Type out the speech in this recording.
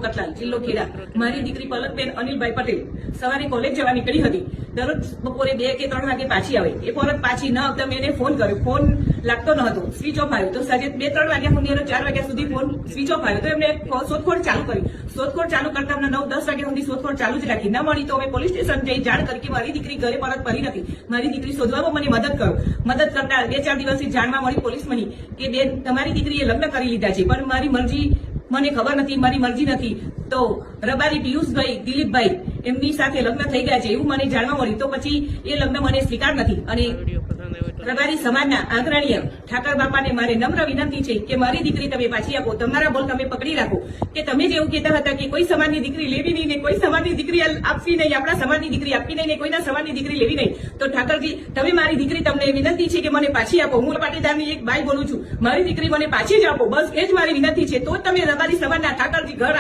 કટલાલ જિલ્લો ખેડા મારી દીકરી પલકબેન અનિલભાઈ પટેલ સવારે કોલેજ જવા નીકળી હતી. દરરોજ બપોરે 2 કે 3 વાગે પાછી આવે. એ પરત પાછી ન આવતા મેં એને ફોન કર્યો. ફોન લાગતો ન હતો, સ્વિચ ઓફ આવ્યો. તો સાંજે 2-3 વાગ્યા સુધી 4 વાગ્યા સુધી ફોન સ્વિચ ઓફ આવ્યો. તો એમને શોધખોળ ચાલુ કરી. શોધખોળ ચાલુ કરતા અમને 9-10 વાગ્યા સુધી શોધખોળ ચાલુ જ રાખી. ન મળી તો અમે પોલીસ સ્ટેશન જઈ જાણ કરી કે મારી દીકરી ઘરે પરત ફરી નથી. મારી દીકરી શોધવામાં મને મદદ કરો. મદદ કરતા 2-4 દિવસથી જાણવા મળી પોલીસ મની કે બેન તમારી દીકરીએ લગ્ન કરી લીધા છે, પણ મારી મરજી મને ખબર નથી, મારી મરજી નથી. તો રબારી પિયુષભાઈ દિલીપભાઈ એમની સાથે લગ્ન થઈ ગયા છે એવું મને જાણવા મળ્યું. તો પછી એ લગ્ન મને સ્વીકાર નથી. અને રબારી સમાજના આગ્રણીય ઠાકર બાપાને મારે નમ્ર વિનંતી છે કે મારી દીકરી તમે પાછી આપો. તમારા બોલ તમે પકડી રાખો કે તમે જેવું કહેતા હતા કે કોઈ સમાજની દીકરી લેવી નહીં ને કોઈ સમાજની દીકરી આપવી નહીં, આપણા સમાજની દીકરી આપવી નહીં ને કોઈના સમાજની દીકરી લેવી નહીં. તો ઠાકરજી તમે મારી દીકરી તમને વિનંતી છે કે મને પાછી આપો. હું પાટીદારની એક બાઈ બોલું છું. મારી દીકરી મને પાછી જ આપો. બસ એ જ મારી વિનંતી છે. તો જ તમે રબારી સમાજના ઠાકરજી ઘર